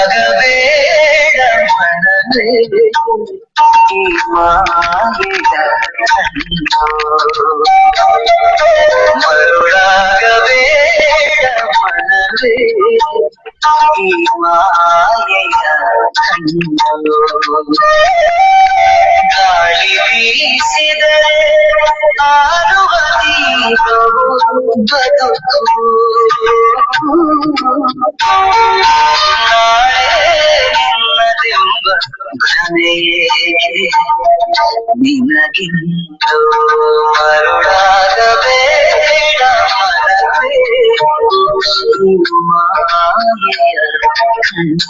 ಮರುಳಾಗಬೇಡ ಮನವೇ ಈ ಮಾಯೆಯ ಮರುಳಾಗಬೇಡ ಮನವೇ ಈ ಮಾಯೆಯ ಗಾಳಿ ಬೀಸಿದರೆ ಆರುವ ದೀಪವು ಬದುಕು ನಾಳೆ ನಿನ್ನದೆಂಬ ಭ್ರಮೆಯೇ ನಿನಗಿಂದು ಮರುಳಾಗಬೇಡ ಮನವೇ ಈ ಮಾಯೆಯ ಕಂಡು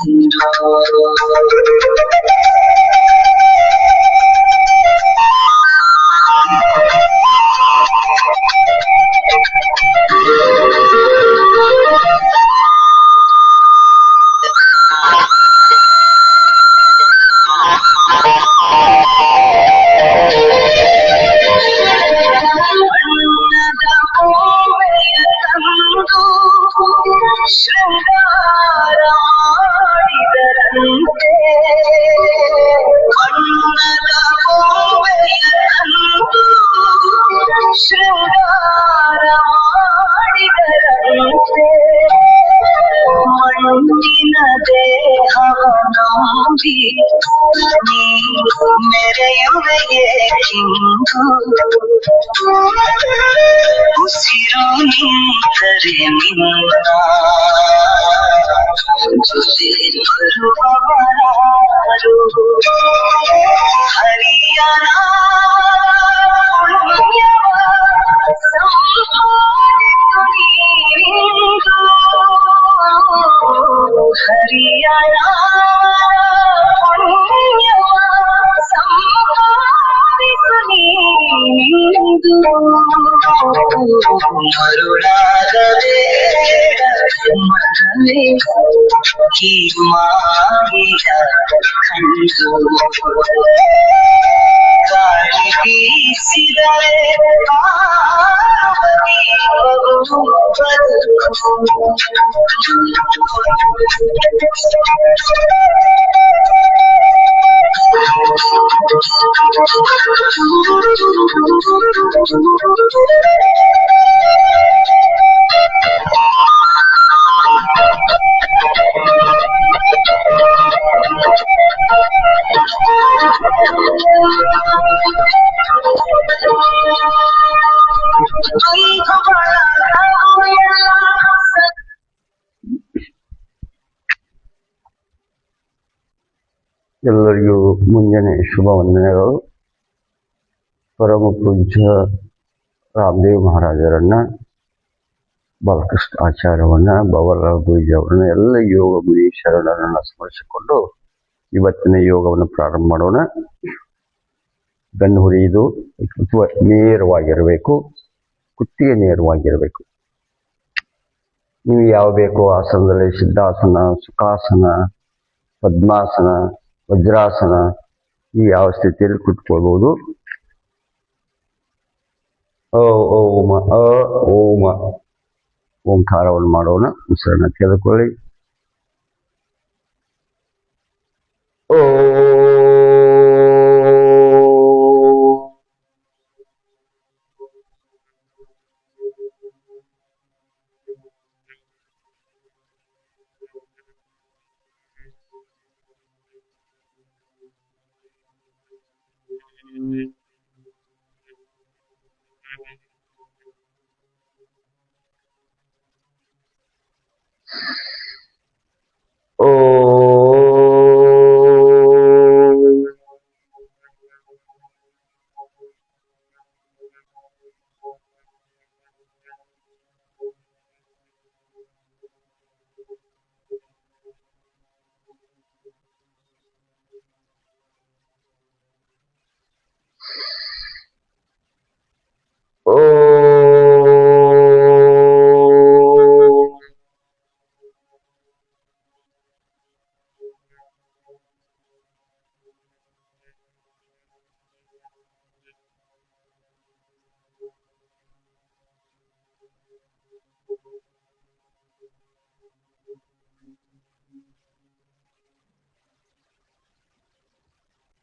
ಶೃಂಗಾರ ಮಾಡಿದರಂತೆ ಬಣ್ಣದ ಬೊಂಬೆಯ ತಂದು ಶೃಂಗಾರ ಮಾಡಿದರಂತೆ ಮಣ್ಣಿನ ದೇಹವ ನಂಬಿ ನೀ ಮೆರೆಯುವೆಯೇ ಕಿಂದು ಉಸಿರು ನಿಂತರೆ ನಿನ್ನ ಜೊತೆ ಬರುವವರಾರು ಹರಿಯನ ಪುಣ್ಯವ ಸಂಪಾದಿಸು ನೀನು ಹರಿಯನ ಪುಣ್ಯವ ಸಂಪಾದಿಸು ನೀನು ಮರುಳಾಗಬೇಡ ಮನವೇ ಈ ಮಾಯೆಯ ಕಂಡು ಗಾಳಿ ಬೀಸಿದರೆ ಆರುವ ದೀಪವು ಬದುಕು ಎಲ್ಲರಿಗೂ ಮುಂಜಾನೆ ಶುಭ ವಂದನೆಗಳು. ಪರಮ ಪೂಜ್ಯ ರಾಮದೇವ್ ಮಹಾರಾಜರನ್ನ, ಬಾಲಕೃಷ್ಣ ಆಚಾರ್ಯವನ್ನ, ಬವಲರಾವ್ ಗುರೂಜಿ ಅವರನ್ನ, ಎಲ್ಲ ಯೋಗ ಮುನಿ ಶರಣರನ್ನ ಸ್ಮರಿಸಿಕೊಂಡು ಇವತ್ತಿನ ಯೋಗವನ್ನು ಪ್ರಾರಂಭ ಮಾಡೋಣ. ಬೆನ್ನು ಹುರಿಯುವುದು ಅಥವಾ ನೇರವಾಗಿರಬೇಕು, ಕುತ್ತಿಗೆ ನೇರವಾಗಿರಬೇಕು. ನೀವು ಯಾವ ಬೇಕೋ ಆಸನದಲ್ಲಿ ಸಿದ್ಧಾಸನ, ಸುಖಾಸನ, ಪದ್ಮಾಸನ, ವಜ್ರಾಸನ, ಈ ಯಾವ ಸ್ಥಿತಿಯಲ್ಲಿ ಕುತ್ಕೊಳ್ಬಹುದು. ಓಂ ಓಂಕಾರವನ್ನು ಮಾಡೋಣ. ಉಸಿರನ್ನು ತೆಗೆದುಕೊಳ್ಳಿ. ಓ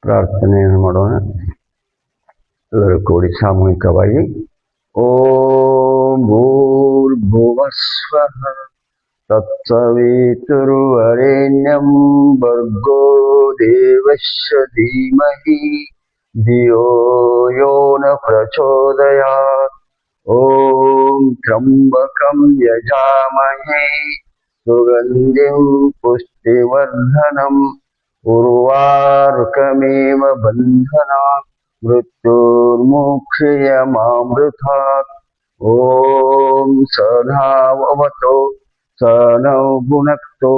ಪ್ರಾರ್ಥನೆಯನ್ನು ಮಾಡೋಣ. ಎಲ್ಲರೂ ಕೂಡಿ ಸಾಮೂಹಿಕವಾಗಿ ಓಂ ಭೂರ್ಭುವಸ್ವಃ ತತ್ಸವಿತುರ್ವರೆಣ್ಯಂ ಭರ್ಗೋ ದೇವಸ್ಯ ಧೀಮಹಿ ಧಿಯೋ ಯೋ ನ ಪ್ರಚೋದಯಾತ್. ಓಂ ತ್ರ್ಯಂಬಕಂ ಯಜಾಮಹೇ ಸುಗಂಧಿಂ ಪುಷ್ಟಿವರ್ಧನಂ ಉರ್ವಾರುಕಮೇವ ಬಂಧನಾತ್ ಮೃತ್ಯುರ್ಮುಕ್ಷಯಮಾಮೃತಾತ್. ಓಂ ಸದಾವವತೋ ಸನೌ ಭುನಕ್ತೋ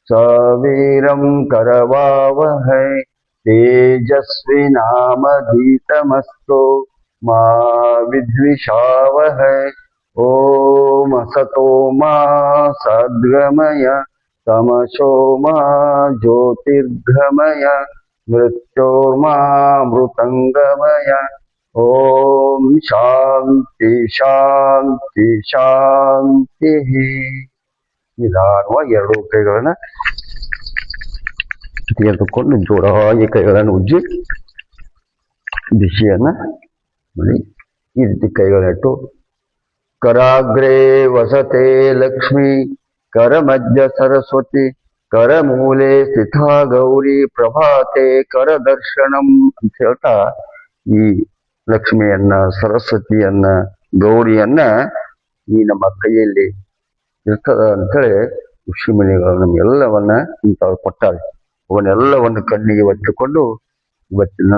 ಸವೀರಂ ಕರವಾವಹೈ ತೇಜಸ್ವಿನಾಮಧೀತಮಸ್ತೋ ಮಾ ವಿದ್ವಿಷಾವಹೈ. ಓಂ ಅಸತೋ ಮಾ ಸದ್ಗಮಯ ತಮಸೋ ಮಾ ಜ್ಯೋತಿರ್ಗಮಯ ಮೃತ್ಯೋರ್ಮಾಮೃತಂಗಮಯ. ಓಂ ಶಾಂತಿ ಶಾಂತಿ ಶಾಂತಿ. ನಿಧಾನವಾಗಿ ಎರಡೂ ಕೈಗಳನ್ನ ತೆಗೆದುಕೊಂಡು ಜೋರಾಗಿ ಕೈಗಳನ್ನು ಉಜ್ಜಿ ಬಿಸಿಯನ್ನ ನೋಡಿ ಈ ರೀತಿ ಕೈಗಳನ್ನಿಟ್ಟು ಕರಾಗ್ರೇ ವಸತೆ ಲಕ್ಷ್ಮಿ ಕರಮಧ್ಯ ಸರಸ್ವತಿ ಕರಮೂಲೆ ಸ್ಥಿತಾ ಗೌರಿ ಪ್ರಭಾತೆ ಕರದರ್ಶನಂ ಅಂತ ಹೇಳ್ತಾ ಈ ಲಕ್ಷ್ಮಿಯನ್ನ ಸರಸ್ವತಿಯನ್ನ ಗೌರಿಯನ್ನ ಈ ನಮ್ಮ ಕೈಯಲ್ಲಿ ಇರ್ತದ ಅಂತೇಳಿ ಋಷಿಮುನಿಗಳು ನಮ್ಗೆಲ್ಲವನ್ನ ಇಂಥವ್ರು ಕೊಟ್ಟಾರೆ. ಅವನ್ನೆಲ್ಲವನ್ನು ಕಣ್ಣಿಗೆ ಒತ್ತಿಕೊಂಡು ಇವತ್ತಿನ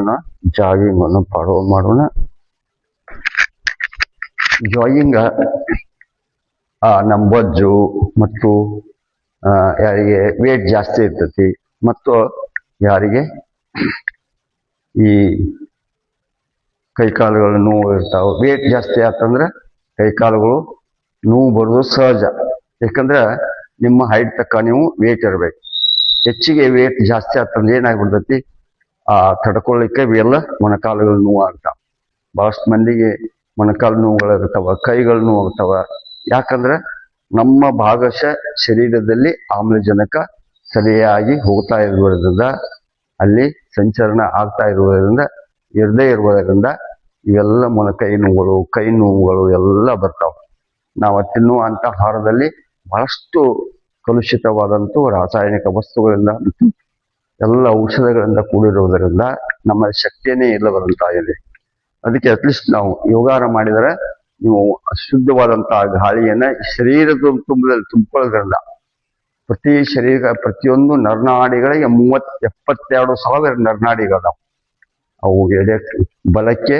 ಜಾಗಿಂಗ್ ಅನ್ನು ಮಾಡೋಣ. ಜಾಗಿಂಗ್ ನಮ್ಮ ಬೊಜ್ಜು ಮತ್ತು ಯಾರಿಗೆ ವೇಟ್ ಜಾಸ್ತಿ ಇರ್ತೈತಿ ಮತ್ತು ಯಾರಿಗೆ ಈ ಕೈಕಾಲುಗಳು ನೋವು ಇರ್ತಾವ, ವೇಟ್ ಜಾಸ್ತಿ ಆತಂದ್ರೆ ಕೈಕಾಲುಗಳು ನೋವು ಬರೋದು ಸಹಜ. ಯಾಕಂದ್ರೆ ನಿಮ್ಮ ಹೈಟ್ ತಕ್ಕ ನೀವು ವೇಟ್ ಇರ್ಬೇಕು. ಹೆಚ್ಚಿಗೆ ವೇಟ್ ಜಾಸ್ತಿ ಆತಂದ್ರೆ ಏನಾಗ್ಬಿಡ್ತೈತಿ, ತಡ್ಕೊಳ್ಳಿಕ್ಕೆ ಇವೆಲ್ಲ ಮೊಣಕಾಲುಗಳು ನೋವು ಆಗ್ತಾವ. ಬಹಳಷ್ಟು ಮಂದಿಗೆ ಮೊಣಕಾಲು ನೋವುಗಳು ಇರ್ತಾವ, ಕೈಗಳು ನೋವು ಆಗ್ತಾವ. ಯಾಕಂದ್ರೆ ನಮ್ಮ ಭಾಗಶಃ ಶರೀರದಲ್ಲಿ ಆಮ್ಲಜನಕ ಸರಿಯಾಗಿ ಹೋಗ್ತಾ ಇರುವುದರಿಂದ, ಅಲ್ಲಿ ಸಂಚರಣ ಆಗ್ತಾ ಇರುವುದರಿಂದ, ಇರದೇ ಇರುವುದರಿಂದ ಇವೆಲ್ಲ ಕೈ ನೋವುಗಳು ಎಲ್ಲ ಬರ್ತಾವ. ನಾವು ತಿನ್ನುವಂಥ ಆಹಾರದಲ್ಲಿ ಬಹಳಷ್ಟು ಕಲುಷಿತವಾದಂಥ ರಾಸಾಯನಿಕ ವಸ್ತುಗಳಿಂದ ಮತ್ತು ಎಲ್ಲ ಔಷಧಗಳಿಂದ ಕೂಡಿರುವುದರಿಂದ ನಮ್ಮ ಶಕ್ತಿಯೇ ಇಲ್ಲದಂತ ಇದೆ. ಅದಕ್ಕೆ ಅಟ್ಲೀಸ್ಟ್ ನಾವು ಯೋಗಾರ ಮಾಡಿದರೆ ನೀವು ಶುದ್ಧವಾದಂತಹ ಗಾಳಿಯನ್ನ ಶರೀರದ ತುಂಬಿಕೊಳ್ಳೋದ್ರಿಂದ ಪ್ರತಿಯೊಂದು ನರನಾಡಿಗಳಿಗೆ 72,000 ನರನಾಡಿಗಳದಾವ. ಅವು ಬಲಕ್ಕೆ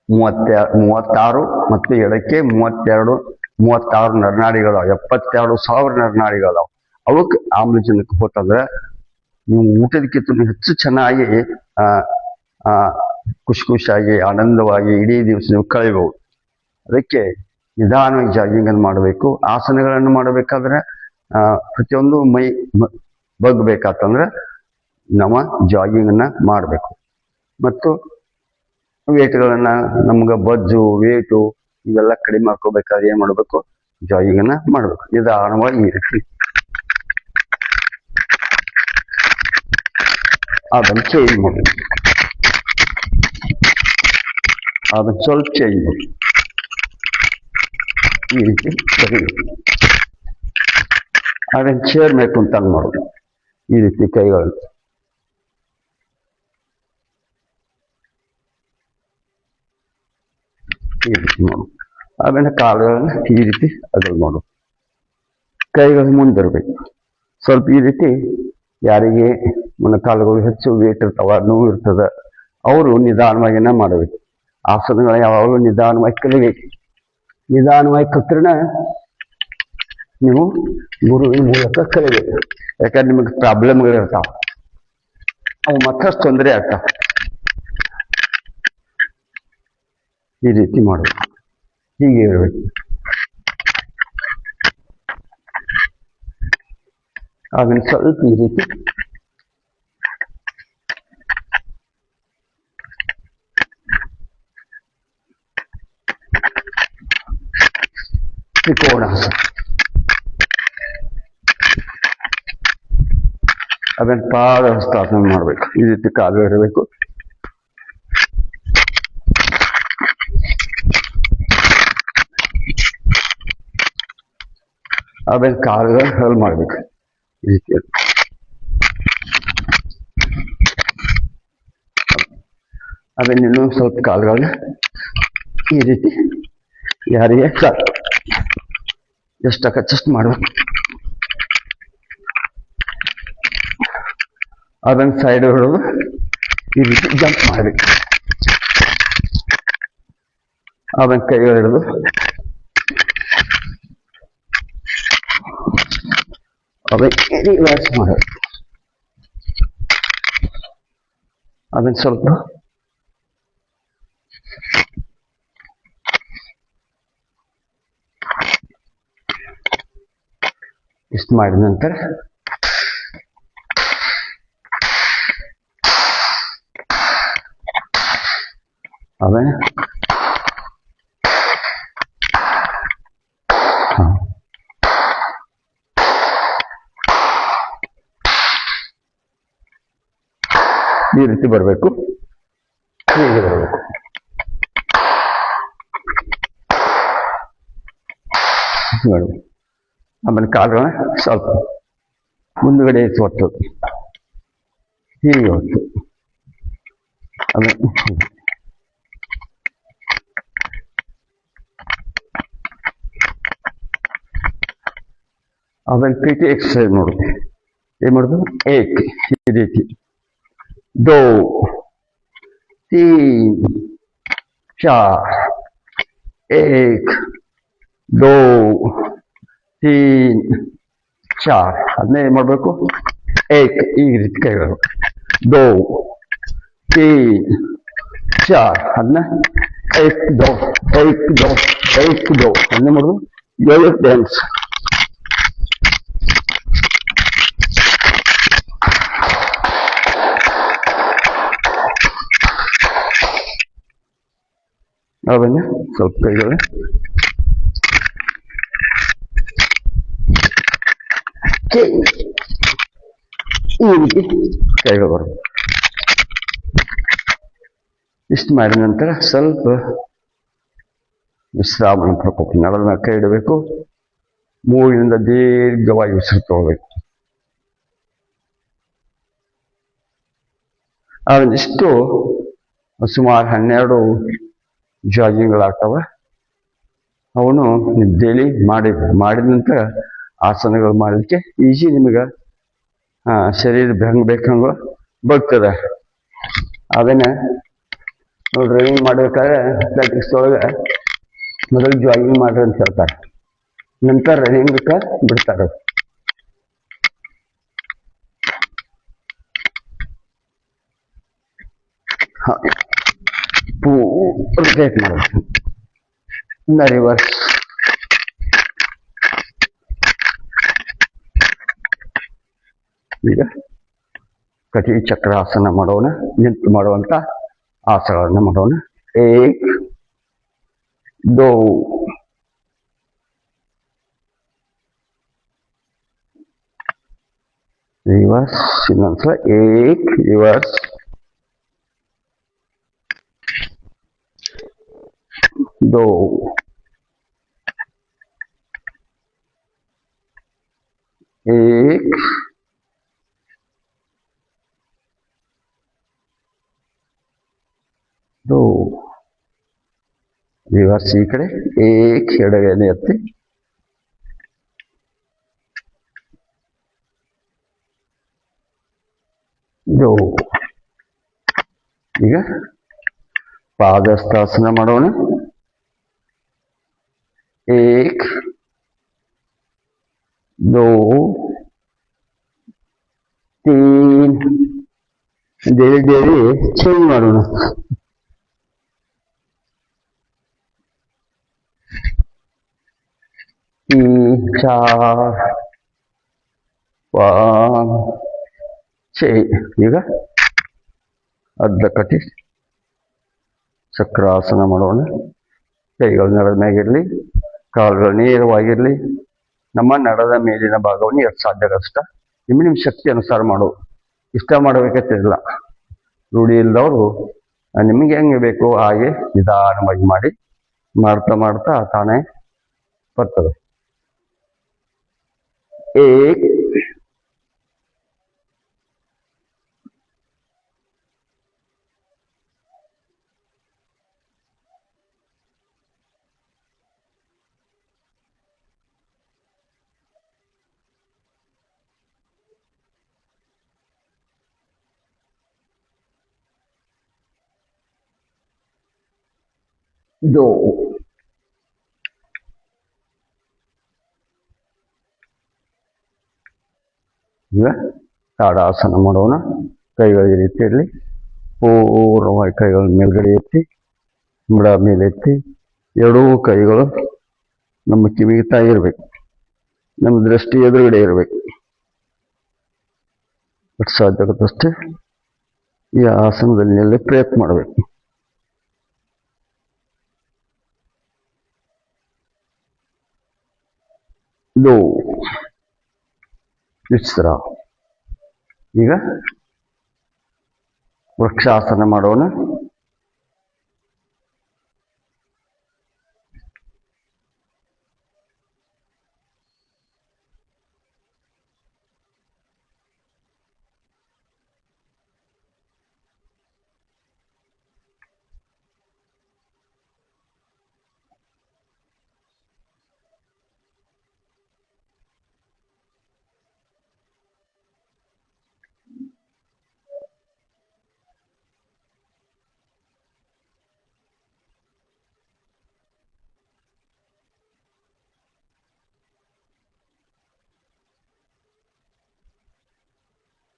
36 ಮತ್ತು ಎಡಕ್ಕೆ 36 ನರನಾಡಿಗಳದಾವ. 72,000 ನರನಾಡಿಗಳದಾವ. ಅವಕ್ಕೆ ಆಮ್ಲಜನಕ ಹೋತಂದ್ರೆ ನೀವು ಊಟದಕ್ಕಿಂತ ಹೆಚ್ಚು ಚೆನ್ನಾಗಿ ಖುಷಿಯಾಗಿ ಆನಂದವಾಗಿ ಇಡೀ ದಿವಸ ನೀವು ಕಳೆಯಬಹುದು. ಅದಕ್ಕೆ ನಿಧಾನವಾಗಿ ಜಾಗಿಂಗ್ ಅನ್ನು ಮಾಡಬೇಕು. ಆಸನಗಳನ್ನು ಮಾಡಬೇಕಾದ್ರೆ ಪ್ರತಿಯೊಂದು ಮೈ ಬಗ್ಬೇಕಾತಂದ್ರೆ ನಾವು ಜಾಗಿಂಗ್ ಅನ್ನ ಮಾಡಬೇಕು. ಮತ್ತು ವೇಟ್ಗಳನ್ನ ನಮ್ಗೆ ಬಜ್ಜು ವೇಟು ಇವೆಲ್ಲ ಕಡಿಮೆ ಮಾಡ್ಕೋಬೇಕಾದ್ರೆ ಏನ್ ಮಾಡ್ಬೇಕು, ಜಾಗಿಂಗ್ ಅನ್ನ ಮಾಡ್ಬೇಕು. ನಿಧಾನವಾಗಿ ಈ ರೀತಿ ಅದನ್ನು ಚೇಂಜ್ ಮಾಡಿ, ಅದನ್ನು ಸ್ವಲ್ಪ ಚೇಂಜ್ ಮಾಡಿ ಈ ರೀತಿ ಸರಿ. ಅದನ್ನು ಸೇರ್ಬೇಕು ಅಂತ ಮಾಡೋದು ಈ ರೀತಿ ಕೈಗಳು ಈ ರೀತಿ ಮಾಡು. ಆಮೇಲೆ ಕಾಲುಗಳನ್ನ ಈ ರೀತಿ ಅಗಲ್ ಮಾಡು, ಕೈಗಳು ಮುಂದಿರ್ಬೇಕು ಸ್ವಲ್ಪ. ಈ ರೀತಿ ಯಾರಿಗೆ ಮೊಣಕಾಲುಗಳು ಹೆಚ್ಚು ವೇಟ್ ಇರ್ತಾವ, ನೋವು ಇರ್ತದ, ಅವರು ನಿಧಾನವಾಗಿನ ಮಾಡಬೇಕು. ಆಸನಗಳ ಯಾವಾಗಲೂ ನಿಧಾನವಾಗಿ ಕಲಿಬೇಕು. ನಿಧಾನವಾಗಿ ಕಲ್ತ್ರನ ನೀವು ಗುರುವಿನ ಮೂಲಕ ಕಲಿಬೇಕು. ಯಾಕಂದ್ರೆ ನಿಮಗೆ ಪ್ರಾಬ್ಲಮ್ಗಳು ಇರ್ತಾವ, ಅವು ಮತ್ತಷ್ಟು ತೊಂದರೆ ಆಗ್ತಾವ. ಈ ರೀತಿ ಮಾಡಬೇಕು, ಹೀಗೆ ಇರಬೇಕು. ಅದನ್ನು ಸ್ವಲ್ಪ ಈ ರೀತಿ ತ್ರಿಕೋಣಾಸನ. ಆಮೇಲೆ ಪಾದ ಹಸ್ತಾಸನ ಮಾಡ್ಬೇಕು. ಈ ರೀತಿ ಕಾಲು ಇರಬೇಕು. ಆಮೇಲೆ ಕಾಲುಗಳು ಹಲ್ ಮಾಡ್ಬೇಕು ಈ ರೀತಿಯಲ್ಲಿ. ಆಮೇಲೆ ಇನ್ನೊಂದು ಸ್ವಲ್ಪ ಕಾಲುಗಳನ್ನ ಈ ರೀತಿ ಯಾರಿಗೆ ಎಷ್ಟಕ್ಕೆ ಅಡ್ಜಸ್ಟ್ ಮಾಡ್ಬೇಕು. ಅದನ್ನ ಸೈಡ್ ಹೊಡೆದು ಈ ರೀತಿ ಜಂಪ್ ಮಾಡ್ಬೇಕು. ಆಮೇಲೆ ಕೈಗಳು ಹಿಡಿದು ರಿವರ್ಸ್ ಮಾಡಬೇಕು. ಅದನ್ನ ಸ್ವಲ್ಪ ಇಷ್ಟು ಮಾಡಿದ ನಂತರ ಆಮೇಲೆ ಈ ರೀತಿ ಬರಬೇಕು. ಹೀಗೆ ಬರಬೇಕು. ಆಮೇಲೆ ಕಾಲುಗಳನ್ನ ಸ್ವಲ್ಪ ಮುಂದುಗಡೆ ಹೊತ್ತು ಹೀಗೆ ಹೊತ್ತು ಆಮೇಲೆ ಆಮೇಲೆ PT ಎಕ್ಸರ್ಸೈಸ್ ಮಾಡೋದು. ಏನ್ ಮಾಡೋದು? ಏಕ್ ಈ ರೀತಿ, ದೋ, ತೀನ್, ಚಾರ್, ಏಕ್, ದೋ, ತೀನ್, ಚಾರ್. ಅದನ್ನೇ ಏನ್ ಮಾಡ್ಬೇಕು? ಏಕ್ ಈ ರೀತಿ ಕೈಗಳು, ದೋ, ತೀನ್, ಚಾರ್. ಅದನ್ನ ಏಕ್ ದೋ, ಏಕ್ ದೋ, ಏಕ್ ದೋ. ಅದನ್ನೇ ಮಾಡೋದು ಯೋಗ ಡ್ಯಾನ್ಸ್. ಅದನ್ನ ಸ್ವಲ್ಪ ಕೈಗಳು ಈ ರೀತಿ ಕೈಗಳು ಬರೋದು. ಇಷ್ಟು ಮಾಡಿದ ನಂತರ ಸ್ವಲ್ಪ ವಿಶ್ರಾಮ ಪಡ್ಬೇಕು. ನೆಲದ ಕೈ ಇಡಬೇಕು. ಮೂಗಿನಿಂದ ದೀರ್ಘವಾಗಿ ಉಸಿರು ತಗೋಬೇಕು. ಅದನ್ನಿಷ್ಟು ಸುಮಾರು 12 ಜಾಗಿಂಗ್ಗಳಾಗ್ತವ. ಅವನು ಡೈಲಿ ಮಾಡಿದ ನಂತರ ಆಸನಗಳು ಮಾಡಲಿಕ್ಕೆ ಈಜಿ. ನಿಮಗೆ ಶರೀರ ಹೆಂಗ್ ಬೇಕಂಗ ಬಗ್ತದೆ. ಅದನ್ನ ರನ್ನಿಂಗ್ ಮಾಡ್ಬೇಕಾದ್ರೆ ಪ್ರಾಕ್ಟೀಸ್ ಒಳಗೆ ಮೊದಲು ಜಾಗಿಂಗ್ ಮಾಡ್ರಿ ಅಂತ ಹೇಳ್ತಾರೆ, ನಂತರ ರನ್ನಿಂಗ್ ಬಿಡ್ತಾರೆ. ರೊಟೇಟ್ ಮಾಡಬೇಕು. ಇನ್ನ ರಿವರ್ಸ್. ಈಗ ಕಟಿ ಚಕ್ರಾಸನ ಮಾಡೋಣ. ನಿಂತು ಮಾಡುವಂತ ಆಸನಗಳನ್ನ ಮಾಡೋಣ. ಏಕ್, ದೋ, ರಿವರ್ಸ್. ಇನ್ನೊಂದ್ಸಲ ಏಕ್, ರಿವರ್ಸ್, दो, एक, दो. रिवर्स ಈ ಕಡೆ एक ಎಡಗೈನೇ ಎತ್ತಿ, दो. ಈಗ ಪಾದಹಸ್ತಾಸನ ಮಾಡೋಣ. एक, दो, तीन. धीरे धीरे चेंज ಮಾಡೋಣ. तीन, चार, पाँच, छह. ಈಗ ಅರ್ಧ ಕಟಿ ಚಕ್ರಾಸನ ಮಾಡೋಣ. ಕೈಗಳು ನೆಲದ ಮ್ಯಾಗಿರ್ಲಿ, ಕಾಲುಗಳು ನೇರವಾಗಿರ್ಲಿ. ನಮ್ಮ ನಡದ ಮೇಲಿನ ಭಾಗವನ್ನು ಎಷ್ಟು ಸಾಧ್ಯ ಕಷ್ಟ ನಿಮ್ಮ ಶಕ್ತಿ ಅನುಸಾರ ಮಾಡೋದು. ಇಷ್ಟ ಮಾಡಬೇಕಂತಿಲ್ಲ. ರೂಢಿ ಇಲ್ಲದವರು ನಿಮಗೆ ಹೆಂಗೆ ಬೇಕು ಹಾಗೆ ನಿಧಾನವಾಗಿ ಮಾಡಿ, ಮಾಡ್ತಾ ಮಾಡ್ತಾ ತಾನೇ ಬರ್ತದೆ. ಏಕ್, ದೋ. ಈಗ ತಾಡಾಸನ ಮಾಡೋಣ. ಕೈಗಳಿಗೆ ರೀತಿ ಇರಲಿ. ಪೂರ್ಣವಾಗಿ ಕೈಗಳ ಮೇಲ್ಗಡೆ ಎತ್ತಿ, ಬುಡ ಮೇಲೆ ಎತ್ತಿ, ಎರಡೂ ಕೈಗಳು ನಮ್ಮ ಕಿವಿಗೆ ತಾಯಿ ಇರಬೇಕು, ನಮ್ಮ ದೃಷ್ಟಿ ಎದುರುಗಡೆ ಇರಬೇಕು. ಬಟ್ ಸಾಧ್ಯ ಆಗುತ್ತಷ್ಟೇ ಈ ಆಸನದಲ್ಲಿ ಪ್ರಯತ್ನ ಮಾಡಬೇಕು. ದೋ, ವಿಶ್ರ. ಈಗ ವೃಕ್ಷಾಸನ ಮಾಡೋಣ.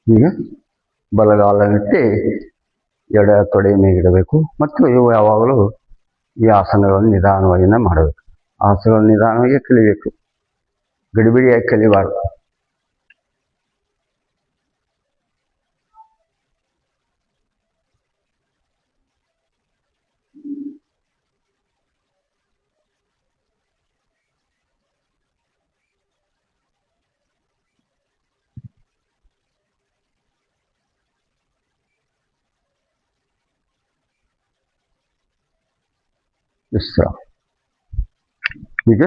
ಈಗ ಬಲಗಾಲನೆತ್ತಿ ಎಡ ತೊಡೆ ಮೇಲಿಡಬೇಕು. ಮತ್ತು ಇವು ಯಾವಾಗಲೂ ಈ ಆಸನಗಳನ್ನು ನಿಧಾನವಾಗಿ ಮಾಡಬೇಕು. ಆಸನಗಳನ್ನು ನಿಧಾನವಾಗಿ ಕಲಿಬೇಕು, ಗಡಿಬಿಡಿಯಾಗಿ ಕಲಿಬಾರ್ದು. ವಿಶ್ರ. ಈಗ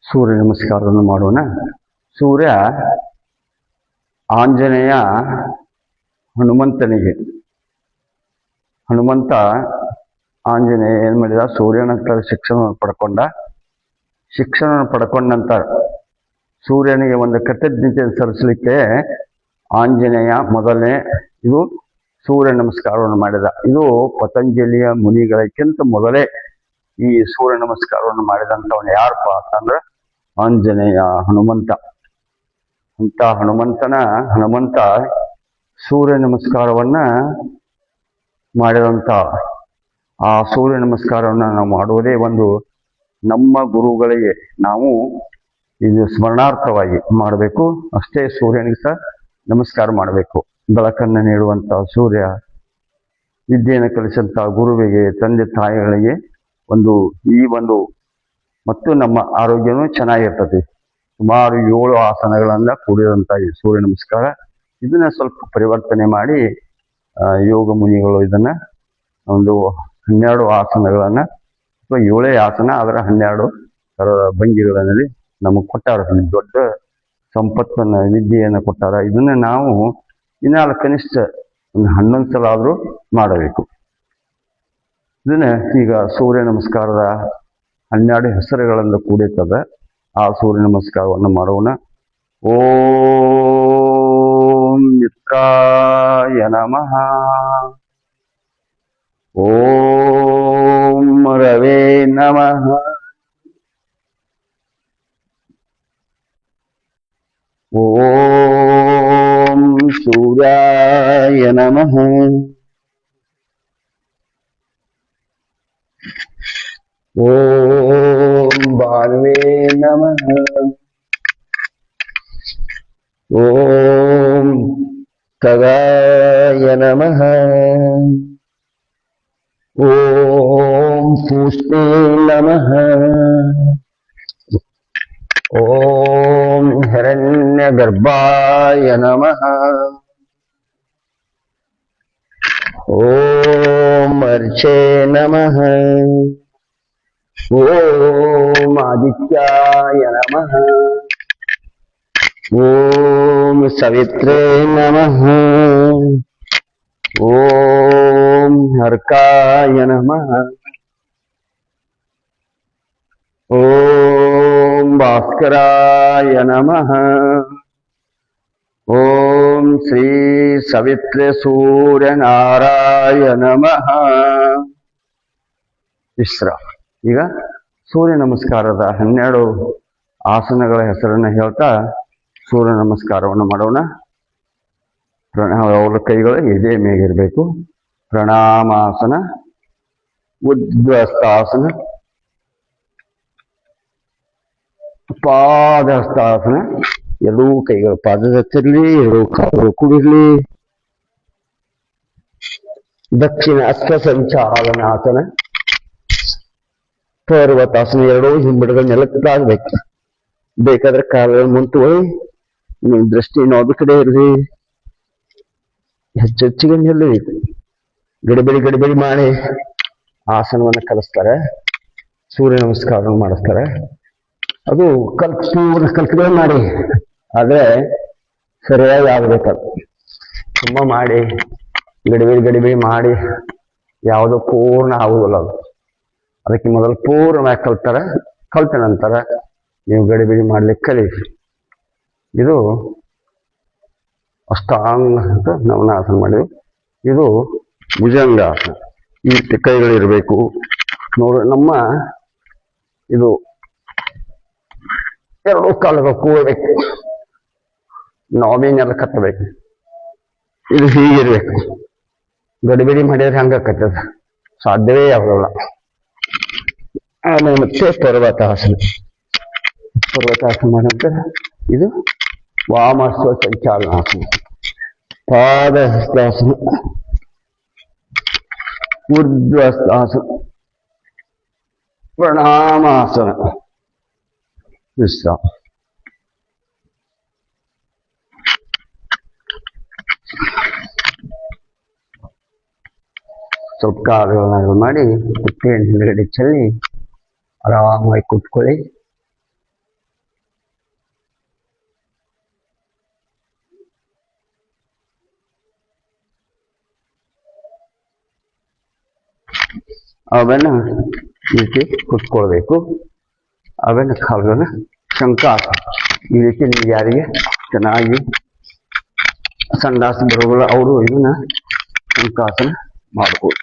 ಸೂರ್ಯ ನಮಸ್ಕಾರವನ್ನು ಮಾಡೋಣ. ಸೂರ್ಯ ಆಂಜನೇಯ ಹನುಮಂತನಿಗೆ, ಹನುಮಂತ ಆಂಜನೇಯ ಏನ್ ಮಾಡಿದ, ಸೂರ್ಯನ ಹತ್ರ ಶಿಕ್ಷಣವನ್ನು ಪಡ್ಕೊಂಡ ನಂತರ ಸೂರ್ಯನಿಗೆ ಒಂದು ಕೃತಜ್ಞತೆಯನ್ನು ಸಲ್ಲಿಸಲಿಕ್ಕೆ ಆಂಜನೇಯ ಮೊದಲನೇ ಇದು ಸೂರ್ಯ ನಮಸ್ಕಾರವನ್ನು ಮಾಡಿದ. ಇದು ಪತಂಜಲಿಯ ಮುನಿಗಳಕ್ಕಿಂತ ಮೊದಲೇ ಈ ಸೂರ್ಯ ನಮಸ್ಕಾರವನ್ನು ಮಾಡಿದಂಥವನು ಯಾರಪ್ಪ ಅಂತಂದ್ರೆ ಆಂಜನೇಯ, ಹನುಮಂತ. ಅಂತ ಹನುಮಂತ ಸೂರ್ಯ ನಮಸ್ಕಾರವನ್ನ ಮಾಡಿದಂಥ ಆ ಸೂರ್ಯ ನಮಸ್ಕಾರವನ್ನು ನಾವು ಮಾಡುವುದೇ ಒಂದು ನಮ್ಮ ಗುರುಗಳಿಗೆ ನಾವು ಇದು ಸ್ಮರಣಾರ್ಥವಾಗಿ ಮಾಡಬೇಕು. ಅಷ್ಟೇ ಸೂರ್ಯನಿಗೆ ಸಹ ನಮಸ್ಕಾರ ಮಾಡಬೇಕು. ಬೆಳಕನ್ನು ನೀಡುವಂಥ ಸೂರ್ಯ, ವಿದ್ಯೆಯನ್ನು ಕಲಿಸಂಥ ಗುರುವಿಗೆ, ತಂದೆ ತಾಯಿಗಳಿಗೆ ಮತ್ತು ನಮ್ಮ ಆರೋಗ್ಯನೂ ಚೆನ್ನಾಗಿರ್ತದೆ. ಸುಮಾರು 7 ಆಸನಗಳಿಂದ ಕೂಡಿದಂಥ ಈ ಸೂರ್ಯ ನಮಸ್ಕಾರ, ಇದನ್ನ ಸ್ವಲ್ಪ ಪರಿವರ್ತನೆ ಮಾಡಿ ಯೋಗ ಮುನಿಗಳು ಇದನ್ನ ಒಂದು 12 ಆಸನಗಳನ್ನ ಅಥವಾ 7 ಆಸನ ಅದರ 12 ಥರದ ಭಂಗಿಗಳಲ್ಲಿ ನಮಗೆ ಕೊಟ್ಟಾರ. ದೊಡ್ಡ ಸಂಪತ್ತನ್ನ ವಿದ್ಯೆಯನ್ನು ಕೊಟ್ಟಾರ. ಇದನ್ನ ನಾವು ದಿನಾಲ ಕನಿಷ್ಠ ಒಂದು 11 ಸಲ ಆದರೂ ಮಾಡಬೇಕು. ಇದನ್ನ ಈಗ ಸೂರ್ಯ ನಮಸ್ಕಾರದ 12 ಹೆಸರುಗಳಿಂದ ಕೂಡಿರ್ತದೆ. ಆ ಸೂರ್ಯ ನಮಸ್ಕಾರವನ್ನು ಮಾಡೋಣ. ಓಂ ಮಿತ್ರಾಯ ನಮಃ, ಓಂ ರವೇ ನಮಃ, ಓಂ ಸೂರ್ಯಾಯ ನಮಃ, ಓಂ ಭಾನುವೇ ನಮಃ, ಓಂ ಖಗಾಯ ನಮಃ, ಓಂ ಪೂಷ್ಣೇ ನಮಃ, ಓಂ ಹಿರಣ್ಯಗರ್ಭಾಯ ನಮಃ, ಓಂ ಅರ್ಚೆ ನಮಃ. ಓಂ ಆದಿತ್ಯಾಯ ನಮಃ. ಓಂ ಸವಿತ್ರೇ ನಮಃ. ಓಂ ಅರ್ಕಾಯ ನಮಃ. ಓಂ ಭಾಸ್ಕರಾಯ ನಮಃ. ಓಂ ಶ್ರೀ ಸವಿತ್ರೆ ಸೂರ್ಯನಾರಾಯ ನಮಃ. ವಿಶ್ರಾಮ. ಈಗ ಸೂರ್ಯ ನಮಸ್ಕಾರದ 12 ಆಸನಗಳ ಹೆಸರನ್ನು ಹೇಳ್ತಾ ಸೂರ್ಯ ನಮಸ್ಕಾರವನ್ನು ಮಾಡೋಣ. ಅವರ ಕೈಗಳು ಎದೆ ಮೇಗಿರಬೇಕು. ಪ್ರಣಾಮಾಸನ, ಉದ್ವಸ್ತಾಸನ, ಪಾದಹಸ್ತಾಸನ. ಎರಡೂ ಕೈಗಳು ಪಾದದ ಹತ್ತಿರಲಿ, ಎರಡೂ ಕಾಲುಗಳು ಕೂಡಿರ್ಲಿ. ದಕ್ಷಿಣ ಅಸ್ತ ಸಂಚಾಲನಾಸನ, ಪರ್ವತಾಸನ. ಎರಡೂ ಹಿಂಬಡಿಗಳು ನೆಲಕ್ಕಾಗಬೇಕು. ಬೇಕಾದ್ರೆ ಕಾಲುಗಳು ಮುಂತುಗಳು, ನಿಮ್ಮ ದೃಷ್ಟಿ ಇನ್ನೊಂದು ಕಡೆ ಇರಲಿ. ಹೆಚ್ಚೆಚ್ಚಿಗೆ ನಿಲ್ಲಬೇಕು. ಗಡಿಬಿಡಿ ಮಾಡಿ ಆಸನವನ್ನು ಕಲಿಸ್ತಾರೆ. ಸೂರ್ಯ ನಮಸ್ಕಾರ ಮಾಡಿಸ್ತಾರೆ. ಅದು ಪೂರ್ಣ ಕಲ್ಪನೆ ಮಾಡಿ, ಆದ್ರೆ ಸರಿಯಾಗಿ ಆಗ್ಬೇಕದು. ತುಂಬ ಮಾಡಿ ಗಡಿಬಿಡಿ ಮಾಡಿ ಯಾವುದೋ ಪೂರ್ಣ ಆಗುವುದಿಲ್ಲ ಅದು. ಅದಕ್ಕೆ ಮೊದಲು ಪೂರ್ಣವಾಗಿ ಕಲ್ತ ನಂತರ ನೀವು ಗಡಿಬಿಡಿ ಮಾಡ್ಲಿಕ್ಕೆ ಕಲೀರಿ. ಇದು ಅಷ್ಟಾಂಗ ಅಂತ ನವನಾಸನ ಮಾಡಿದ್ವಿ. ಇದು ಭುಜಂಗಾಸನ. ಈ ಕೈಗಳಿರಬೇಕು ನೋಡು. ನಮ್ಮ ಇದು ಎರಡೂ ಕಾಲುಗಳು ಕೂಡಬೇಕು. ನಾವೇನೆಲ್ಲ ಕತ್ತಬೇಕು. ಇದು ಹೀಗಿರ್ಬೇಕು. ಗಡಿಬಿಡಿ ಮಾಡಿದ್ರೆ ಹಂಗಾಕತ್ತದ, ಸಾಧ್ಯವೇ ಆಗೋಲ್ಲ. ಆಮೇಲೆ ಮತ್ತೆ ಪರ್ವತಾಸನ ಮಾಡಿದ ನಂತರ ಇದು ವಾಮಸ್ವ ಸಂಚಾಲನಾಸನ, ಪಾದಹಸ್ತಾಸನ, ಊರ್ಧ್ವಸ್ತಾಸನ, ಪ್ರಣಾಮಾಸನ, ವಿಶ್ರಾಮ. ಸ್ವಲ್ಪ ಕಾಲುಗಳನ್ನು ಮಾಡಿ ಕುತ್ತಿಗೆಯನ್ನು ಹಿಂದ್ಗಡೆ ಚೆಲ್ಲಿ ಆರಾಮಾಗಿ ಕೂತ್ಕೊಳ್ಳಿ. ಅವೆಲ್ಲ ಈ ರೀತಿ ಕುತ್ಕೊಳ್ಬೇಕು. ಅವೆಲ್ಲ ಕಾಲುಗಳನ್ನ ಶಂಕಾಸನ. ಈ ರೀತಿ ನಿಮ್ಗೆ ಯಾರಿಗೆ ಚೆನ್ನಾಗಿ ಸಂಡಾಸ ಬರೋಲ್ಲ ಅವರು ಇದನ್ನ ಶಂಕಾಸನ ಮಾಡ್ಬೋದು.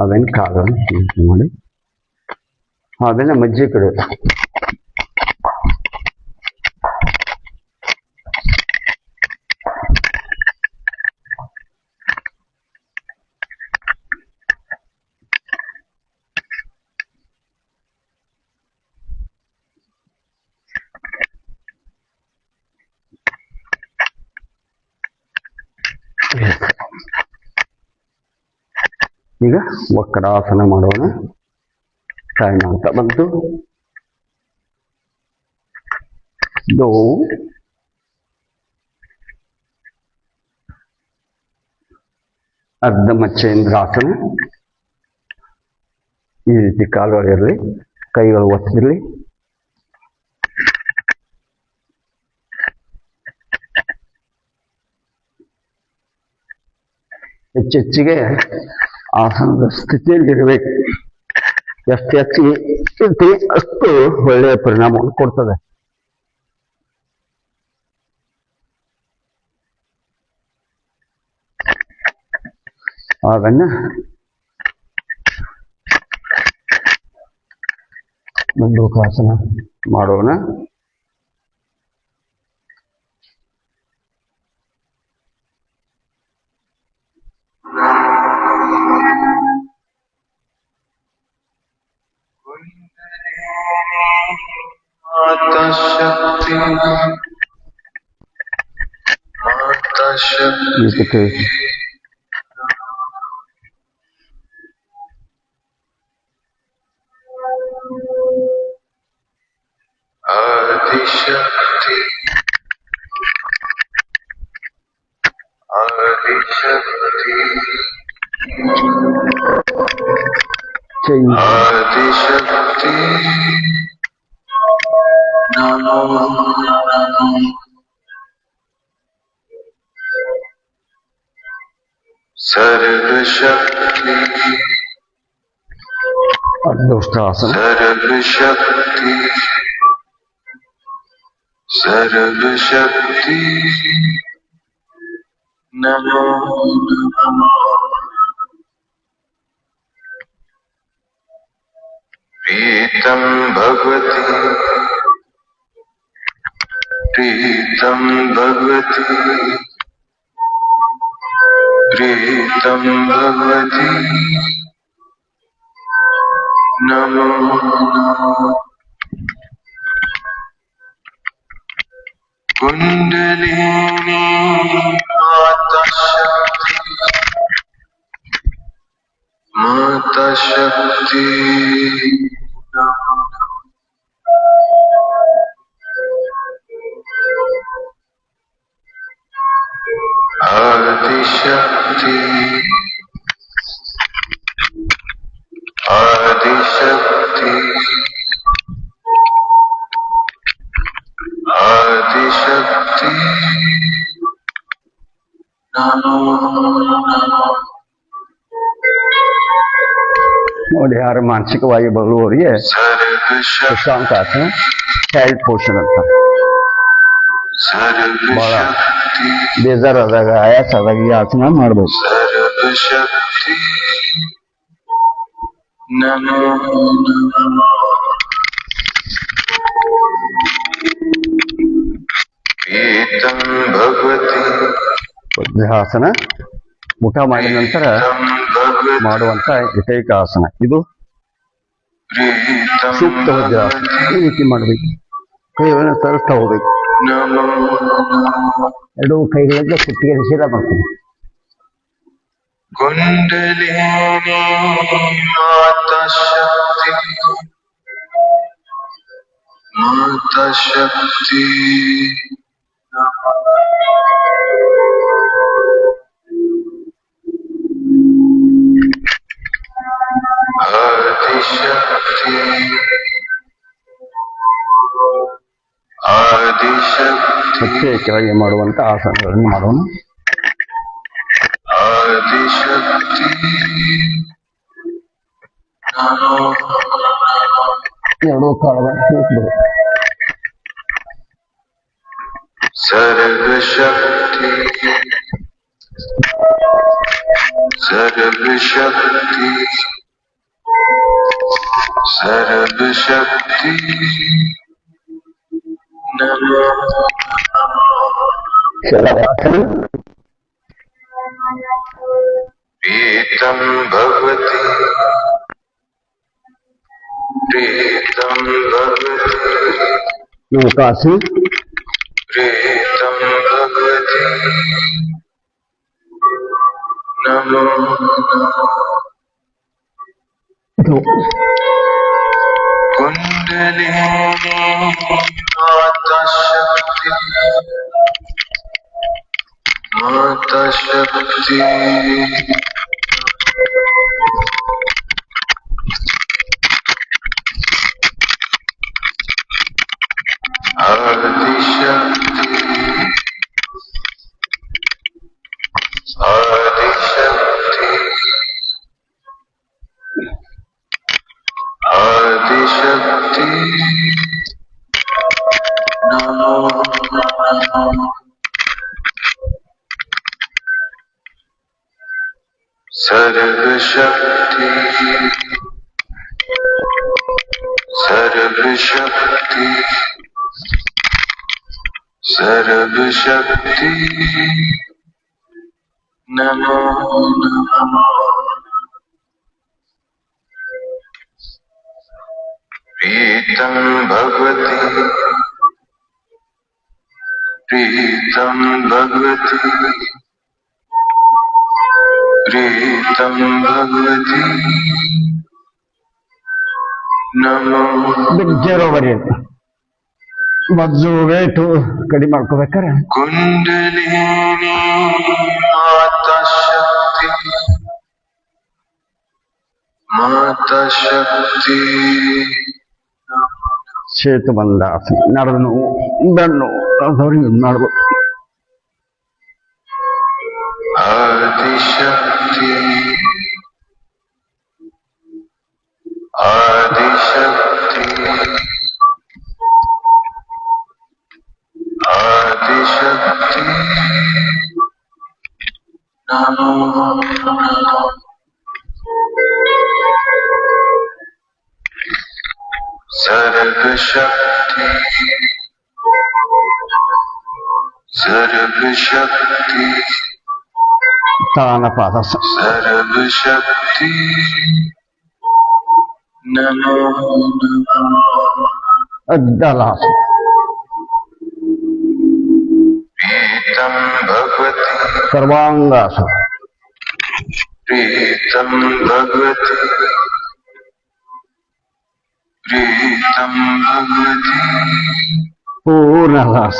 ಅವೆಲ್ಲ ಕಾಲುಗಳನ್ನು ಮಾಡಿ ಅವೆಲ್ಲ ಮಜ್ಜೆ ಕಡೆ ಈಗ ವಕ್ರಾಸನ ಮಾಡೋಣ. ಟೈಮ್ ಅಂತ ಬಂತು. ಅರ್ಧ ಮಚ್ಚೇಂದ್ರಾಸನ. ಈ ರೀತಿ ಕಾಲುಗಳಿರಲಿ, ಕೈಗಳು ಒತ್ತಿರಲಿ. ಹೆಚ್ಚೆಚ್ಚಿಗೆ ಆಸನದ ಸ್ಥಿತಿಯಲ್ಲಿ ಇರಬೇಕು. ಎಷ್ಟು ಹೆಚ್ಚಿಗೆ ಇರ್ತೀವಿ ಅಷ್ಟು ಒಳ್ಳೆಯ ಪರಿಣಾಮವನ್ನು ಕೊಡ್ತದೆ. ಅದನ್ನ ಮಂಡೂಕಾಸನ ಮಾಡೋಣ. ಶಕ್ತಿ आदिशक्ति आदिशक्ति आदिशक्ति नमो नमो सर्वशक्ति अर्धोष्ठासन सर्वशक्ति सर्वशक्ति नमो नमः प्रीतं भगवती प्रीतं भगवती प्रीतं भगवती नमो नमः कुंडलिनी माता शक्ति आदिशक्ति आदिशक्ति आदिशक्ति नमो नमः ನೋಡಿ ಯಾರು ಮಾನಸಿಕವಾಗಿ ಬರುವವರಿಗೆ ಶಾಂತಾಸನ ಚೈಲ್ಡ್ ಪೋಷನ್ ಅಂತ ಬಹಳ ಬೇಜಾರಾದಾಗ ಆಯಾಸ ಆದಾಗ ಈ ಆಸನ ಮಾಡ್ಬೋದು. ಸರ್ವಶಕ್ತಿ ನಮೋ ನಮಃ ಪ್ರೀತಂ ಭಗವತಿ ವಜ್ರಾಸನ ಊಟ ಮಾಡಿದ ನಂತರ ಮಾಡುವಂತ ಏಕೈಕ ಆಸನ ಇದು. ಸೂಕ್ತ ವಜ್ರಾಸನ ಈ ರೀತಿ ಮಾಡಬೇಕು. ಕೈಗಳನ್ನು ಸರಿಸ್ತಾ ಹೋಗ್ಬೇಕು. ಎರಡು ಕೈಗಳಿಂದ ಕುತ್ತಿಗೆ ನಿಷೇಧ ಮಾಡ್ತೀನಿ. ಕುಂಡಲಿನಿ ಮಾತಾ ಶಕ್ತಿ आदिशक्ति आदिशक्ति ಮತ್ತೆ ಕೆಳಗೆ ಮಾಡುವಂತ ಆಸನಗಳನ್ನು ಮಾಡೋಣ. आदिशक्ति नमो ಎರಡು ಕಾಲುಗಳನ್ನು ಸೇರಿಸಬಹುದು. सर्वशक्ति सर्वशक्ति सर्वशक्ति नमो प्रीतं भगवती प्रीतं भगवती नौकासी प्रीतं भगवती नमो नमः कुंडलिनी माता शक्ति आदिशक्ति आदिशक्ति आदिशक्ति नमो नमः सर्वशक्ति सर्वशक्ति सर्वशक्ति नमो नमः प्रीतं भगवती प्रीतं भगवती प्रीतं भगवती नमो ಬಿಜರೋವರಿ ಅಂತ ಮೊದಲು ವೇಟು ಕಡಿಮೆ ಮಾಡ್ಕೋಬೇಕಾರೆ ಕುಂಡಲಿನಿ ಮಾತಾಶಕ್ತಿ ಮಾತಾಶಕ್ತಿ ಸೇತು ಬಂದ ನಡೆದು ಬೆನ್ನು ಅದವ್ರಿಗೆ ಮಾಡ್ಬೋದು. ಆದಿಶಕ್ತಿ ಆದಿಶಕ್ತಿ ಆದಿಶಕ್ತಿ ನಮೋ ನಮಃ. ಸರ್ವಶಕ್ತಿ ಸರ್ವಶಕ್ತಿ ತಾನಪಾದ ಸರ್ವಶಕ್ತಿ ನಮೋ ನಮಃ. ಅಡ್ಡಲಾಸ ಪ್ರೀತಂ ಭಗವತಿ ಸರ್ವಾಂಗಾಸ ಪ್ರೀತಂ ಭಗವತಿ ಪ್ರೀತಂ ಭಗವತಿ ಪೂರ್ಣಲಾಸ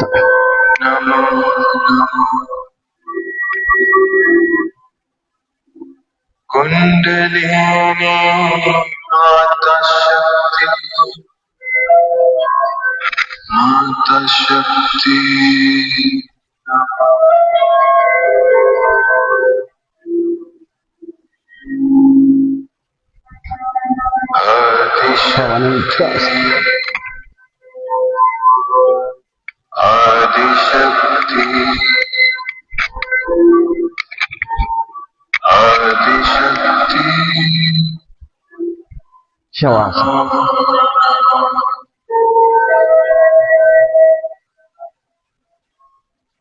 ನಮೋ ನಮಃ. ಕುಂಡಲಿನಿ ಮಾತಾಶಕ್ತಿ ಮಾತಾಶಕ್ತಿ ಆದಿಶಕ್ತಿ ಆದಿಶಕ್ತಿ ಆದಿಶಕ್ತಿ ಶವಾಸ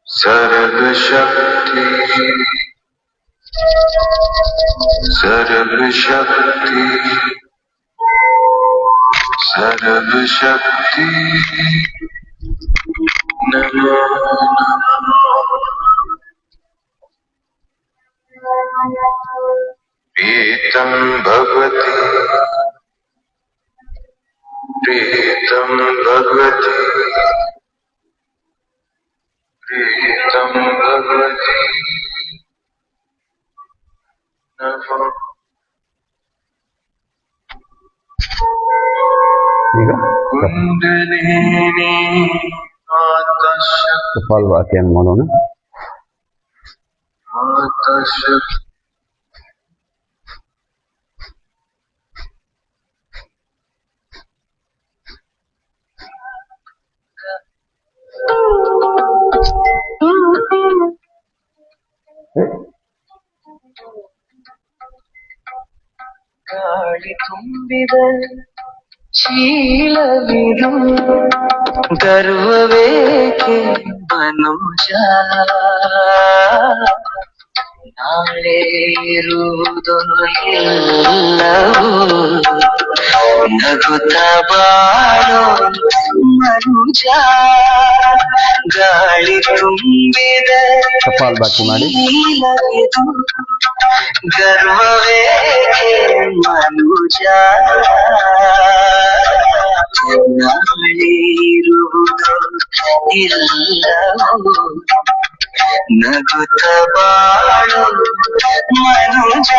ಸರ್ವಶಕ್ತಿ ಸರ್ವಶಕ್ತಿ ಸರ್ವಶಕ್ತಿ ನಮೋ ನಮಃ. ಪ್ರೀತಂ ಭಗವತಿ ಪ್ರೀತಂ ಭಗವತಿ ಪ್ರೀತಂ ಭಗವತಿ ನಮೋ. ಈಗ ಕುಂಡಲಿನಿ ಮಾತಾಶಕ್ತಿ ಕಪಾಲಭಾತಿಯನ್ನು ಮಾಡೋಣ. ಮಾತಾಶಕ್ತಿ ಗಾಳಿ ತುಂಬಿದ ಶೀಲವಿದು ಗರ್ವವೇಕೆ ಮನುಜ ನಾಳೆ ಇರುವುದು ಎಲ್ಲವೂ ನಗುತ್ತ ಬಾಳೋ ಮನುಜ ಗಾಳಿ ತುಂಬಿದ ಕಪಾಲಭಾತಿ ಮಾಡಿ ಶೀಲವಿದು ಗರ್ವವೇಕೆ ಮನುಜ ನಾಳೆ ಇರುವುದು ಎಲ್ಲವೂ ನಗುತ್ತ ಬಾಳು ಮನುಜ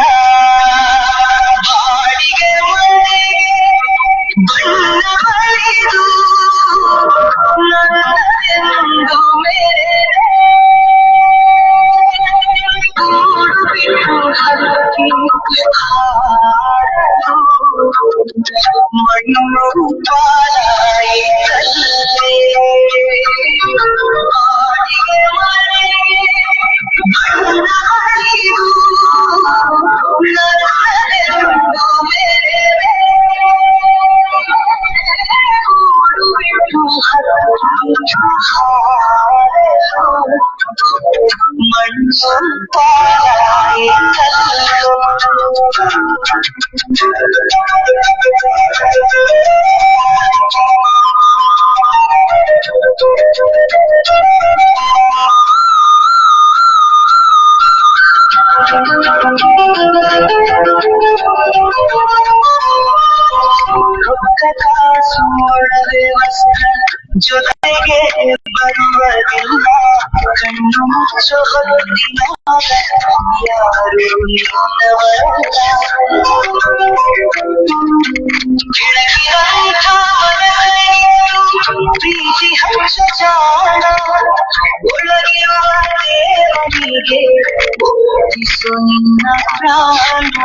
ಬಾಳಿಗೆ ಮನೆಗೆ ಬಣ್ಣ ಬಳಿದು ನನ್ನದೆಂದು ಮೇರೆ ಗೂಡು ಬಿಟ್ಟು ಹಕ್ಕಿ ಹಾಡಲು ಮಣ್ಣು ಪಾಲಾಯಿತಲ್ಲೇ ಬಾಡಿಗೆ ಮನೆಗೆ ಬಣ್ಣ ಬಳಿದು ನನ್ನದೆಂದು ಮೇರೆ ಗೂಡು ಬಿಟ್ಟು ಹಕ್ಕಿ ಹಾಡಲು ಮಣ್ಣು ಪಾಲಾಯಿತಲ್ಲೋ ರೊಕ್ಕ ಕಾಸು ಒಡವೆ ವಸ್ತ್ರ ಜೊತೆಗೆ ನಿನಗೆ ಬರುವುದಿಲ್ಲ ಕಣ್ಣು ಮುಚ್ಚೋ ಹೊತ್ತಿನಾಗ ಯಾರು ನಿನ್ನವರಲ್ಲ ಬೆಳಗಿನಂಥ ಮನಸ್ಸಿನಿಂದು ಪ್ರೀತಿ ಹಂಸ ಜಾಣ ಒಳಗಿರುವ ದೇವನಿಗೆ ಒಪ್ಪಿಸು ನಿನ್ನ ಪ್ರಾಣ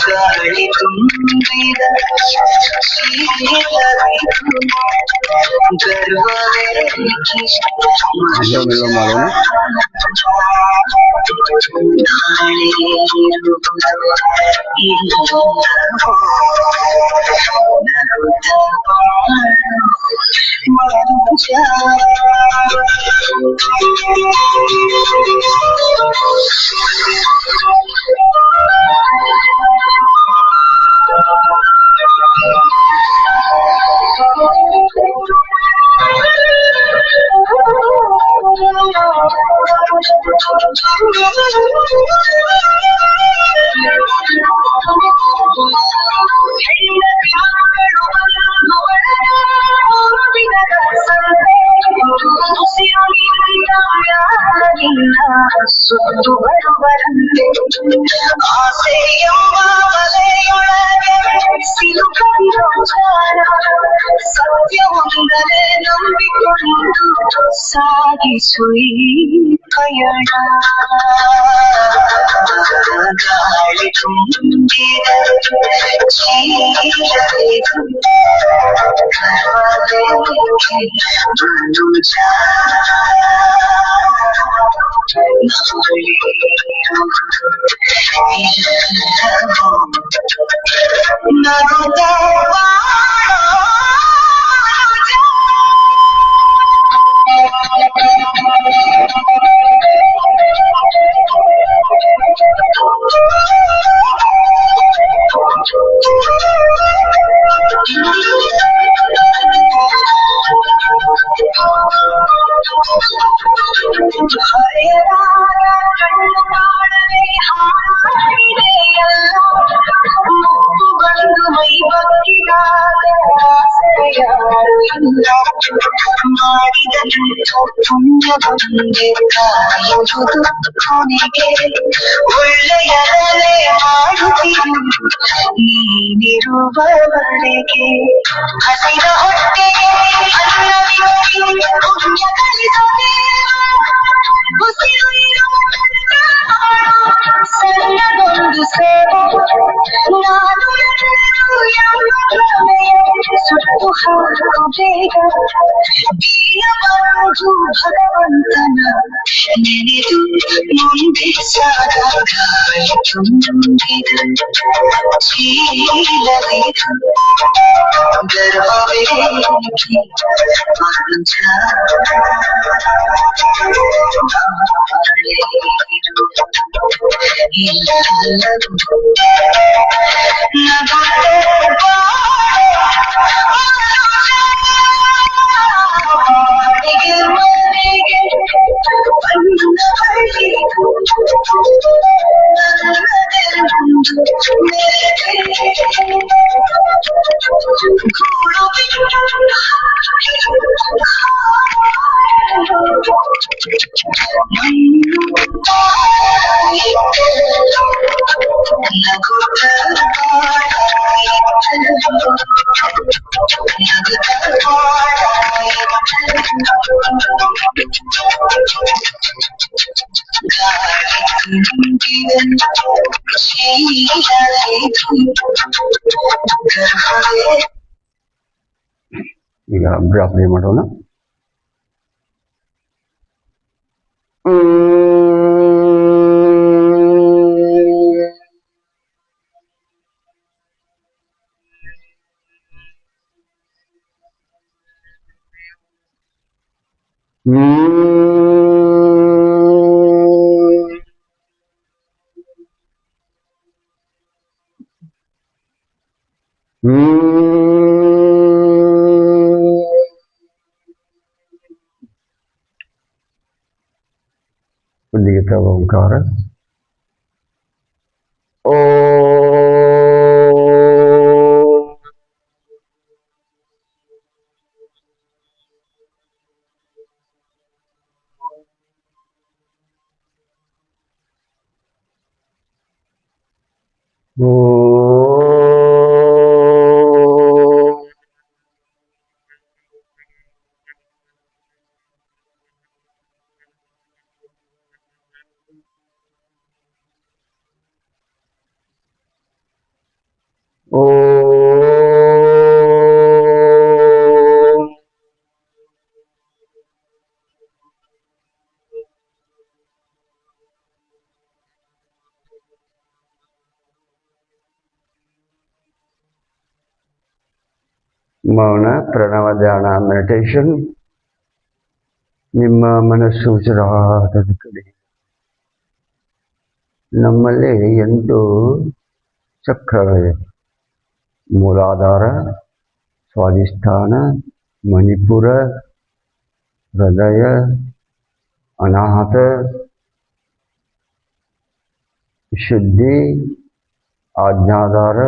ಗಾಳಿ ತುಂಬಿದ ಶೀಲವಿದು ಗರ್ವವೇ ಮೆಲ್ಲ ಮಾಡೋಣ. ನಾಳೆ ಸುತ್ತು ಬರುವಂತೆ ಆಸೆ ಎಂಬ ಬಲೆಯೊಳಗೆ ಸಿಲುಕದಿರೋ ಜಾಣ ಸತ್ಯವೊಂದರೇ ನಂಬಿಕೊಂಡು ಸಾಗಿಸು ಈ ಪಯಣ ಗಾಳಿ ತುಂಬಿದ ಚೀಲವಿದು ಗರ್ವವೇ ಮನುಜ ನಗುತ್ತ ಕಣ್ಣು ಕಾಣದೆ ಹಾಡಿದೆಯಲ್ಲ ಮುತ್ತು ಬಂದು ಮೈ ಬಗ್ಗಿದಾಗ ಆಸೆಯಾರು ಇಲ್ಲ ಮಾಡಿದಂಥ ಪುಣ್ಯವೊಂದೇ ಕಾಯುವುದು ಕೊನೆಗೆ ಒಳ್ಳೆಯದಲ್ಲೇ ಮಾಡುತ್ತಿರು ನೀನಿರುವವರೆಗೆ ಹಸಿದ ಹೊಟ್ಟೆಗೆ ಅನ್ನವಿಕ್ಕಿ ಪುಣ್ಯ ಕಲಿಸದೆ ಉಸಿರು ಇರುವ ಸಣ್ಣದೊಂದು ಸೇವೆ ನಾನು ಸುಟ್ಟು ಹಾಕು ಬೇಗ ದೀನಬಂಧು ಭಗವಂತನ ನೆನೆದು ಮುಂದೆ ಸಾಗ ತುಂಬಿದ ಚೀಲವಿದು ಗರ್ವವೇ ಮನುಜ ಈಗ ಬ್ರಾಪ್ಲಿ ಮಾಡೋಣ. ಉದ್ದಿಗೆ ಓಂಕಾರ ಓ ಓಂ ಓಂ ಮೌನ ಪ್ರಣವ ಧ್ಯಾನ ಮೆಡಿಟೇಷನ್. ನಿಮ್ಮ ಮನಸ್ಸು ಉಸಿರಾಟದ ಕಡೆ. ನಮ್ಮಲ್ಲಿ 8 ಚಕ್ರಗಳಿವೆ. ಮೂಲಾಧಾರ, ಸ್ವಾಧಿಷ್ಠಾನ, ಮಣಿಪುರ, ಹೃದಯ, ಅನಾಹತ, ಶುದ್ಧಿ, ಆಜ್ಞಾಧಾರ,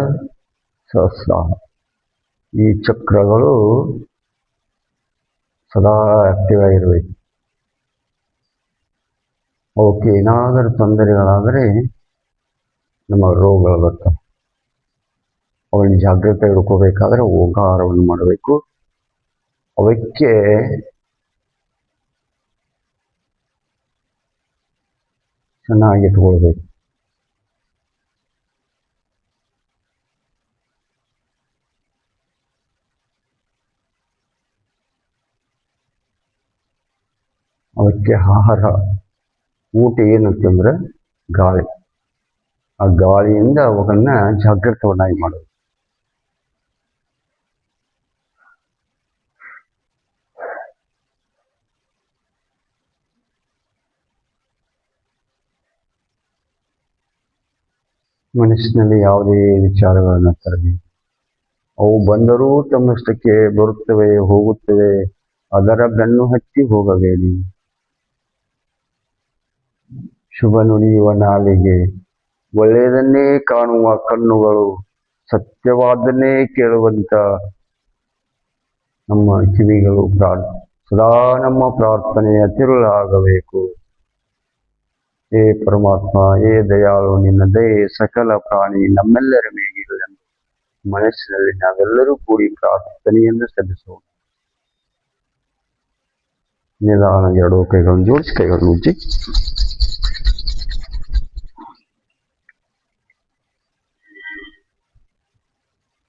ಸಹಸ್ರಾರ. ಈ ಚಕ್ರಗಳು ಸದಾ ಆಕ್ಟಿವ್ ಆಗಿರಬೇಕು. ಅವಕ್ಕೆ ಏನಾದರೂ ತೊಂದರೆಗಳಾದರೆ ನಮ್ಮ ರೋಗಗಳು ಬರ್ತವೆ. ಅವನ್ನ ಜಾಗ್ರತೆ ಹಿಡ್ಕೋಬೇಕಾದ್ರೆ ಓಂಕಾರವನ್ನು ಮಾಡಬೇಕು. ಅವಕ್ಕೆ ಚೆನ್ನಾಗಿ ಇಟ್ಕೊಳ್ಬೇಕು. ಅವಕ್ಕೆ ಆಹಾರ, ಊಟ ಏನಂತಂದ್ರೆ ಗಾಳಿ. ಆ ಗಾಳಿಯಿಂದ ಅವುಗಳನ್ನ ಜಾಗೃತವನ್ನಾಗಿ ಮಾಡೋದು. ಮನಸ್ಸಿನಲ್ಲಿ ಯಾವುದೇ ವಿಚಾರಗಳನ್ನು ತರಲಿ. ಅವು ಬಂದರೂ ತಮ್ಮಷ್ಟಕ್ಕೆ ಬರುತ್ತವೆ, ಹೋಗುತ್ತವೆ. ಅದರ ಬೆನ್ನು ಹತ್ತಿ ಹೋಗಬೇಡಿ. ಶುಭ ನುಡಿಯುವ ನಾಲಿಗೆ, ಒಳ್ಳೆಯದನ್ನೇ ಕಾಣುವ ಕಣ್ಣುಗಳು, ಸತ್ಯವಾದನ್ನೇ ಕೇಳುವಂತ ನಮ್ಮ ಕಿವಿಗಳು ಸದಾ ನಮ್ಮ ಪ್ರಾರ್ಥನೆಯ ತಿರುಳಾಗಬೇಕು. ಏ ಪರಮಾತ್ಮ, ಏ ದಯಾಳು, ನಿನ್ನ ದಯೆ ಸಕಲ ಪ್ರಾಣಿ ನಮ್ಮೆಲ್ಲರ ಮೇಗಿರಲೆಂದು ಮನಸ್ಸಿನಲ್ಲಿ ನಾವೆಲ್ಲರೂ ಕೂಡಿ ಪ್ರಾರ್ಥನೆಯನ್ನು ಸಲ್ಲಿಸೋಣ. ನಿಧಾನ 2 ಕೈಗಳನ್ನು ಜೋಡಿಸಿ, ಕೈಗಳನ್ನು ಉಜ್ಜಿ.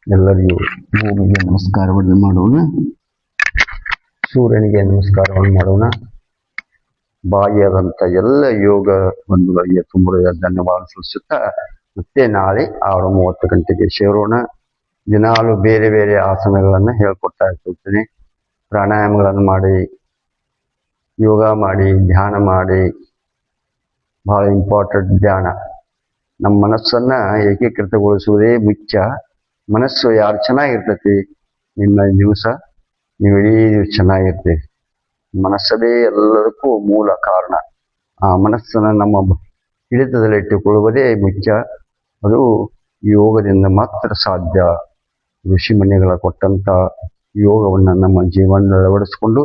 ಎಲ್ಲರಿಗೂ ಭೂಮಿಗೆ ನಮಸ್ಕಾರವನ್ನು ಮಾಡೋಣ. ಸೂರ್ಯನಿಗೆ ನಮಸ್ಕಾರವನ್ನು ಮಾಡೋಣ. ಬಾಯಿಯಾದಂಥ ಎಲ್ಲ ಯೋಗ ಬಂಧುಗಳಿಗೆ ತುಂಬ ಧನ್ಯವಾದ ಸಲ್ಲಿಸುತ್ತಾ ಮತ್ತೆ ನಾಳೆ 6:30 ಗಂಟೆಗೆ ಸೇರೋಣ. ದಿನಾಲು ಬೇರೆ ಬೇರೆ ಆಸನಗಳನ್ನು ಹೇಳ್ಕೊಡ್ತಾ ಇರ್ತೀನಿ. ಪ್ರಾಣಾಯಾಮಗಳನ್ನು ಮಾಡಿ, ಯೋಗ ಮಾಡಿ, ಧ್ಯಾನ ಮಾಡಿ. ಬಹಳ ಇಂಪಾರ್ಟೆಂಟ್ ಧ್ಯಾನ. ನಮ್ಮ ಮನಸ್ಸನ್ನ ಏಕೀಕೃತಗೊಳಿಸುವುದೇ ಮುಖ್ಯ. ಮನಸ್ಸು ಯಾರು ಚೆನ್ನಾಗಿರ್ತೈತಿ, ನಿಮ್ಮ ದಿವಸ ನೀವು ಇಡೀ ದಿವಸ ಚೆನ್ನಾಗಿರ್ತೀವಿ. ಮನಸ್ಸದೇ ಎಲ್ಲದಕ್ಕೂ ಮೂಲ ಕಾರಣ. ಆ ಮನಸ್ಸನ್ನು ನಮ್ಮ ಹಿಡಿತದಲ್ಲಿಟ್ಟುಕೊಳ್ಳುವುದೇ ಮುಖ್ಯ. ಅದು ಯೋಗದಿಂದ ಮಾತ್ರ ಸಾಧ್ಯ. ಋಷಿಮುನಿಗಳ ಕೊಟ್ಟಂತ ಯೋಗವನ್ನು ನಮ್ಮ ಜೀವನದಲ್ಲಿ ಅಳವಡಿಸಿಕೊಂಡು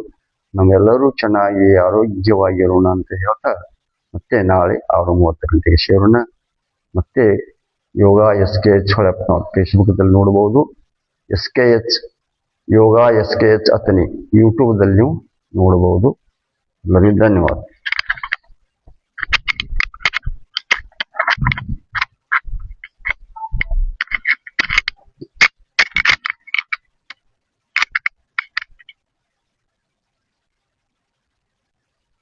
ನಾವೆಲ್ಲರೂ ಚೆನ್ನಾಗಿ ಆರೋಗ್ಯವಾಗಿರೋಣ ಅಂತ ಹೇಳ್ತಾ ಮತ್ತೆ ನಾಳೆ 6:30 ಗಂಟೆಗೆ ಸೇರೋಣ. ಮತ್ತೆ ಯೋಗ SKH ಹೊಳೆಪ್ಪ ಫೇಸ್ಬುಕ್ದಲ್ಲಿ ನೋಡ್ಬೋದು. SKH ಯೋಗ SKH ಅತನಿ ಯೂಟ್ಯೂಬ್ದಲ್ಲಿ ನೀವು ನೋಡಬಹುದು. ಎಲ್ಲರಿಗೂ ಧನ್ಯವಾದ.